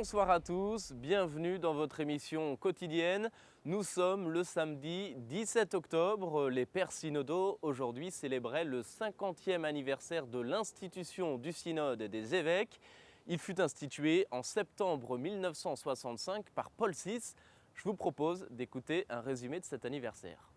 Bonsoir à tous, bienvenue dans votre émission quotidienne. Nous sommes le samedi 17 octobre. Les Pères synodaux aujourd'hui célébraient le 50e anniversaire de l'institution du synode et des évêques. Il fut institué en septembre 1965 par Paul VI. Je vous propose d'écouter un résumé de cet anniversaire.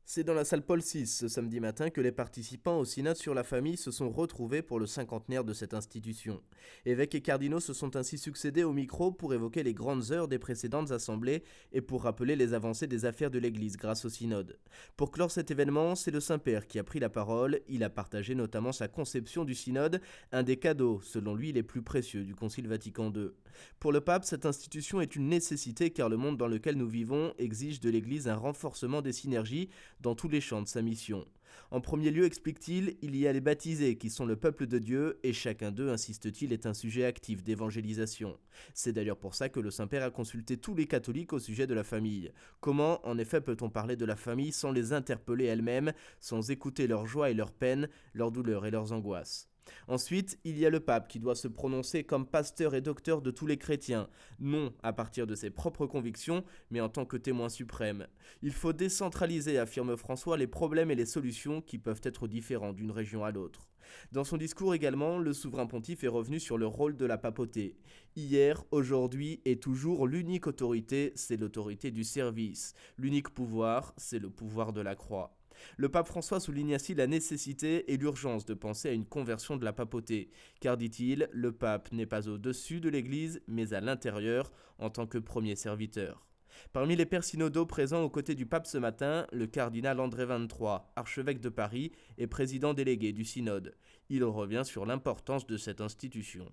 C'est dans la salle Paul VI ce samedi matin que les participants au synode sur la famille se sont retrouvés pour le cinquantenaire de cette institution. Évêques et cardinaux se sont ainsi succédés au micro pour évoquer les grandes heures des précédentes assemblées et pour rappeler les avancées des affaires de l'Église grâce au synode. Pour clore cet événement, c'est le Saint-Père qui a pris la parole. Il a partagé notamment sa conception du synode, un des cadeaux, selon lui, les plus précieux du Concile Vatican II. Pour le pape, cette institution est une nécessité car le monde dans lequel nous vivons exige de l'Église un renforcement des synergies dans tous les champs de sa mission. En premier lieu, explique-t-il, il y a les baptisés qui sont le peuple de Dieu et chacun d'eux, insiste-t-il, est un sujet actif d'évangélisation. C'est d'ailleurs pour ça que le Saint-Père a consulté tous les catholiques au sujet de la famille. Comment, en effet, peut-on parler de la famille sans les interpeller elles-mêmes, sans écouter leurs joies et leurs peines, leurs douleurs et leurs angoisses ? Ensuite, il y a le pape qui doit se prononcer comme pasteur et docteur de tous les chrétiens, non à partir de ses propres convictions, mais en tant que témoin suprême. Il faut décentraliser, affirme François, les problèmes et les solutions qui peuvent être différents d'une région à l'autre. Dans son discours également, le souverain pontife est revenu sur le rôle de la papauté. Hier, aujourd'hui et toujours, l'unique autorité, c'est l'autorité du service. L'unique pouvoir, c'est le pouvoir de la croix. Le pape François souligne ainsi la nécessité et l'urgence de penser à une conversion de la papauté, car, dit-il, le pape n'est pas au-dessus de l'Église, mais à l'intérieur, en tant que premier serviteur. Parmi les pères synodaux présents aux côtés du pape ce matin, le cardinal André XXIII, archevêque de Paris et président délégué du synode. Il revient sur l'importance de cette institution.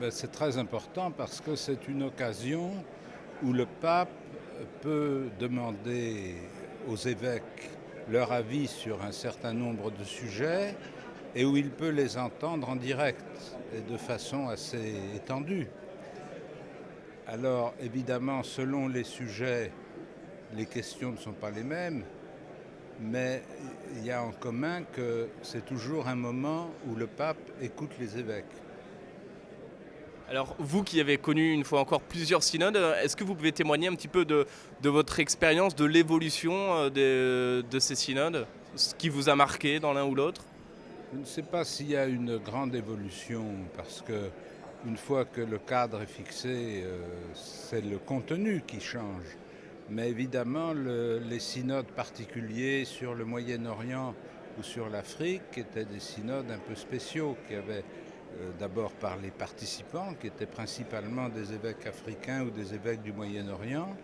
C'est très important parce que c'est une occasion où le pape peut demander aux évêques leur avis sur un certain nombre de sujets et où il peut les entendre en direct et de façon assez étendue. Alors évidemment, selon les sujets, les questions ne sont pas les mêmes, mais il y a en commun que c'est toujours un moment où le pape écoute les évêques. Alors vous qui avez connu une fois encore plusieurs synodes, est-ce que vous pouvez témoigner un petit peu de votre expérience, de l'évolution de ces synodes, ce qui vous a marqué dans l'un ou l'autre ? Je ne sais pas s'il y a une grande évolution parce que une fois que le cadre est fixé, c'est le contenu qui change. Mais évidemment, les synodes particuliers sur le Moyen-Orient ou sur l'Afrique étaient des synodes un peu spéciaux qui avaient d'abord par les participants, qui étaient principalement des évêques africains ou des évêques du Moyen-Orient.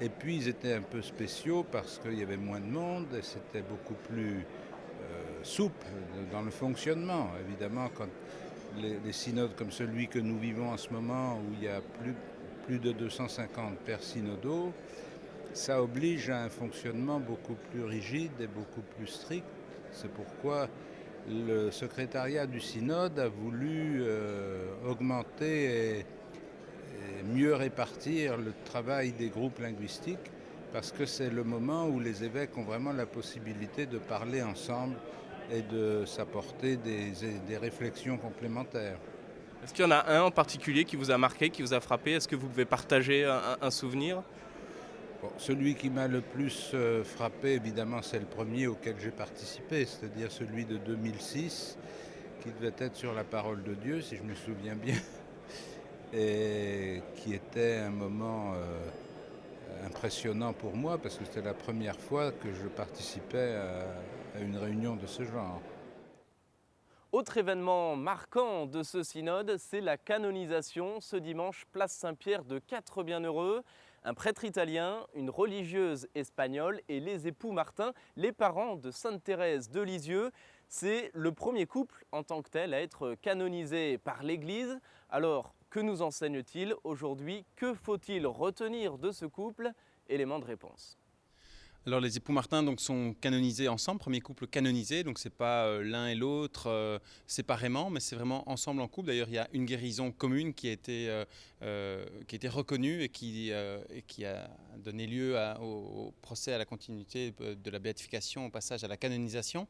Et puis ils étaient un peu spéciaux parce qu'il y avait moins de monde et c'était beaucoup plus souple dans le fonctionnement. Évidemment, quand les synodes comme celui que nous vivons en ce moment, où il y a plus de 250 pères synodaux, ça oblige à un fonctionnement beaucoup plus rigide et beaucoup plus strict. C'est pourquoi le secrétariat du synode a voulu augmenter et mieux répartir le travail des groupes linguistiques parce que c'est le moment où les évêques ont vraiment la possibilité de parler ensemble et de s'apporter des réflexions complémentaires. Est-ce qu'il y en a un en particulier qui vous a marqué, qui vous a frappé ? Est-ce que vous pouvez partager un souvenir ? Bon, celui qui m'a le plus frappé, évidemment, c'est le premier auquel j'ai participé, c'est-à-dire celui de 2006, qui devait être sur la parole de Dieu, si je me souviens bien, et qui était un moment impressionnant pour moi, parce que c'était la première fois que je participais à une réunion de ce genre. Autre événement marquant de ce synode, c'est la canonisation ce dimanche, place Saint-Pierre de 4 bienheureux. Un prêtre italien, une religieuse espagnole et les époux Martin, les parents de Sainte Thérèse de Lisieux. C'est le premier couple en tant que tel à être canonisé par l'Église. Alors, que nous enseigne-t-il aujourd'hui ? Que faut-il retenir de ce couple ? Élément de réponse. Alors les époux Martin donc, sont canonisés ensemble, premier couple canonisé, donc c'est pas l'un et l'autre séparément, mais c'est vraiment ensemble en couple. D'ailleurs il y a une guérison commune qui a été qui a été reconnu et qui a donné lieu au procès à la continuité de la béatification, au passage à la canonisation.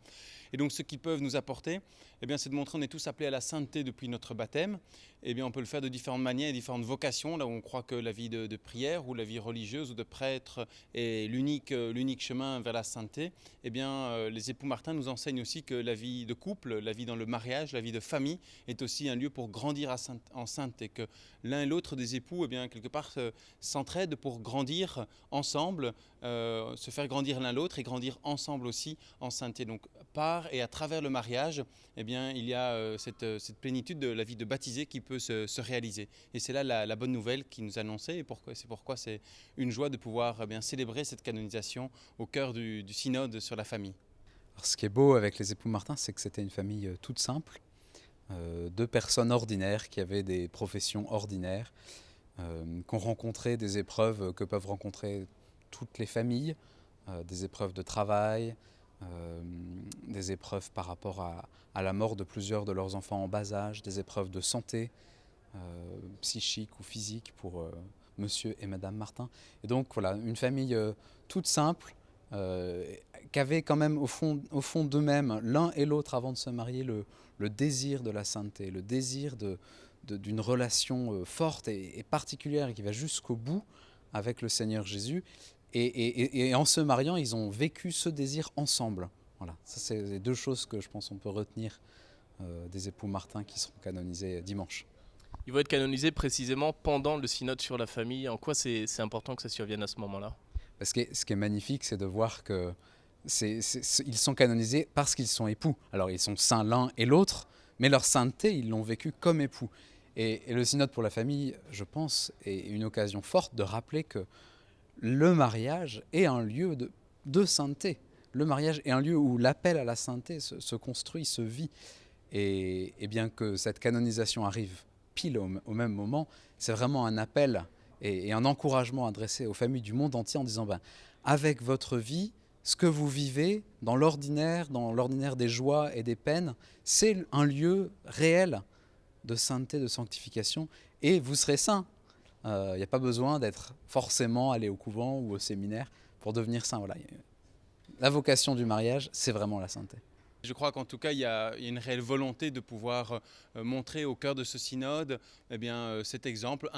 Et donc ce qu'ils peuvent nous apporter, eh bien, c'est de montrer qu'on est tous appelés à la sainteté depuis notre baptême. Eh bien, on peut le faire de différentes manières et différentes vocations, là où on croit que la vie de prière ou la vie religieuse ou de prêtre est l'unique chemin vers la sainteté. Eh bien, les époux Martin nous enseignent aussi que la vie de couple, la vie dans le mariage, la vie de famille est aussi un lieu pour grandir en sainteté, que l'un et l'autre des époux, eh bien, quelque part, s'entraident pour grandir ensemble, se faire grandir l'un l'autre et grandir ensemble aussi en sainteté. Donc, par et à travers le mariage, eh bien, il y a cette plénitude de la vie de baptisé qui peut se réaliser. Et c'est là la bonne nouvelle qui nous annonçait, et c'est pourquoi c'est une joie de pouvoir bien célébrer cette canonisation au cœur du synode sur la famille. Alors, ce qui est beau avec les époux Martin, c'est que c'était une famille toute simple, deux personnes ordinaires qui avaient des professions ordinaires, qui ont rencontré des épreuves que peuvent rencontrer toutes les familles, des épreuves de travail, des épreuves par rapport à la mort de plusieurs de leurs enfants en bas âge, des épreuves de santé psychique ou physique pour monsieur et madame Martin. Et donc voilà, une famille toute simple, qui avait quand même au fond d'eux-mêmes, l'un et l'autre avant de se marier, le désir de la sainteté, le désir d'une relation forte et particulière et qui va jusqu'au bout avec le Seigneur Jésus. Et en se mariant, ils ont vécu ce désir ensemble. Voilà, ça c'est les deux choses que je pense on peut retenir des époux Martin qui seront canonisés dimanche. Ils vont être canonisés précisément pendant le synode sur la famille. En quoi c'est important que ça survienne à ce moment-là ? Ce qui est magnifique, c'est de voir que ils sont canonisés parce qu'ils sont époux. Alors ils sont saints l'un et l'autre, mais leur sainteté, ils l'ont vécu comme époux. Et le synode pour la famille, je pense, est une occasion forte de rappeler que le mariage est un lieu de sainteté. Le mariage est un lieu où l'appel à la sainteté se construit, se vit. Et bien que cette canonisation arrive pile au même moment, c'est vraiment un appel et un encouragement adressé aux familles du monde entier en disant avec votre vie, ce que vous vivez dans l'ordinaire des joies et des peines, c'est un lieu réel de sainteté, de sanctification, et vous serez saints. Il n'y a pas besoin d'être forcément allé au couvent ou au séminaire pour devenir saint. Voilà. La vocation du mariage, c'est vraiment la sainteté. Je crois qu'en tout cas, il y a une réelle volonté de pouvoir montrer au cœur de ce synode cet exemple,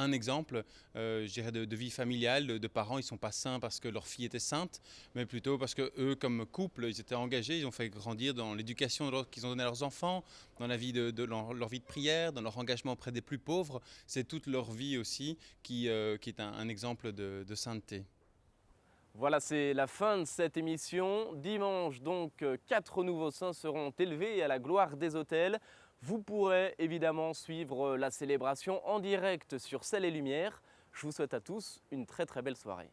je dirais, de vie familiale, de parents. Ils ne sont pas saints parce que leur fille était sainte, mais plutôt parce qu'eux, comme couple, ils étaient engagés, ils ont fait grandir dans l'éducation qu'ils ont donnée à leurs enfants, dans la vie leur vie de prière, dans leur engagement auprès des plus pauvres. C'est toute leur vie aussi qui est un exemple de sainteté. Voilà, c'est la fin de cette émission. Dimanche, donc, 4 nouveaux saints seront élevés à la gloire des autels. Vous pourrez évidemment suivre la célébration en direct sur Sel et Lumière. Je vous souhaite à tous une très très belle soirée.